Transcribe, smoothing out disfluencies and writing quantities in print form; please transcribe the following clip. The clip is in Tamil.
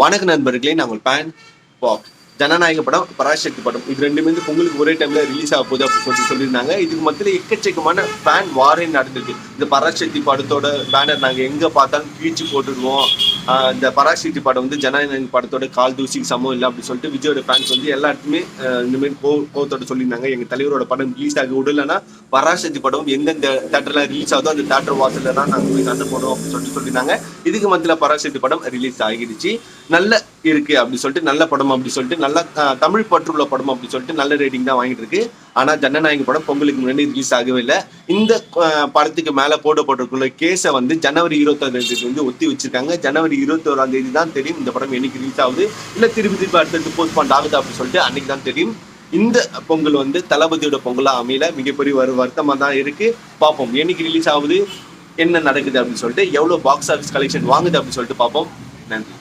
வணக்க நண்பர்களே, நாங்கள் பேன் பாப் ஜனநாயக படம், பராசக்தி படம் இது ரெண்டுமே வந்து பொங்கலுக்கு ஒரே டைம்ல ரிலீஸ் ஆக போகுது அப்படின்னு சொல்லியிருந்தாங்க. இதுக்கு மத்தியில் எக்கச்சக்கமான ஃபேன் வாரே நடந்திருக்கு. இந்த பராசக்தி படத்தோட பேனர் நாங்கள் எங்கே பார்த்தாலும் கீழ்ச்சி போட்டுடுவோம். இந்த பராசக்தி படம் வந்து ஜனநாயக படத்தோட கால் தூசி சமம் இல்லை அப்படின்னு சொல்லிட்டு விஜயோட ஃபேன்ஸ் வந்து எல்லாருக்குமே இந்த மாதிரி கோவத்தோட சொல்லியிருந்தாங்க. எங்கள் தலைவரோட படம் ரிலீஸ் ஆக விடலைன்னா பராசக்தி படம் எந்தெந்த தேட்டர்ல ரிலீஸ் ஆகுதோ அந்த தேட்டர் வாசல்ல தான் நாங்கள் போய் சண்டை போடுவோம் அப்படின்னு சொல்லியிருந்தாங்க. இதுக்கு மத்தியில் பராசக்தி படம் ரிலீஸ் ஆகிடுச்சு. நல்ல இருக்கு அப்படின்னு சொல்லிட்டு, நல்ல படம் அப்படின்னு சொல்லிட்டு, நல்ல தமிழ் பற்றுள்ள படம் அப்படின்னு சொல்லிட்டு நல்ல ரேட்டிங் தான் வாங்கிட்டு இருக்கு. ஆனா ஜனநாயக படம் பொங்கலுக்கு முன்னாடி ரிலீஸ் ஆகவே இல்லை. இந்த படத்துக்கு மேல போடப்பட்டிருக்குள்ள கேஸை வந்து ஜனவரி 21 வந்து ஒத்தி வச்சிருக்காங்க. ஜனவரி 21 தான் தெரியும் இந்த படம் என்னைக்கு ரிலீஸ் ஆகுது, இல்ல திருப்பி அடுத்தது போஸ்ட்பாண்ட் ஆகுது அப்படின்னு சொல்லிட்டு அன்னைக்கு தான் தெரியும். இந்த பொங்கல் வந்து தளபதியோட பொங்கலா அமையல, மிகப்பெரிய வருத்தமா தான் இருக்கு. பார்ப்போம் என்னைக்கு ரிலீஸ் ஆகுது, என்ன நடக்குது அப்படின்னு சொல்லிட்டு, எவ்வளவு பாக்ஸ் ஆஃபீஸ் கலெக்ஷன் வாங்குது அப்படின்னு சொல்லிட்டு பார்ப்போம். நன்றி.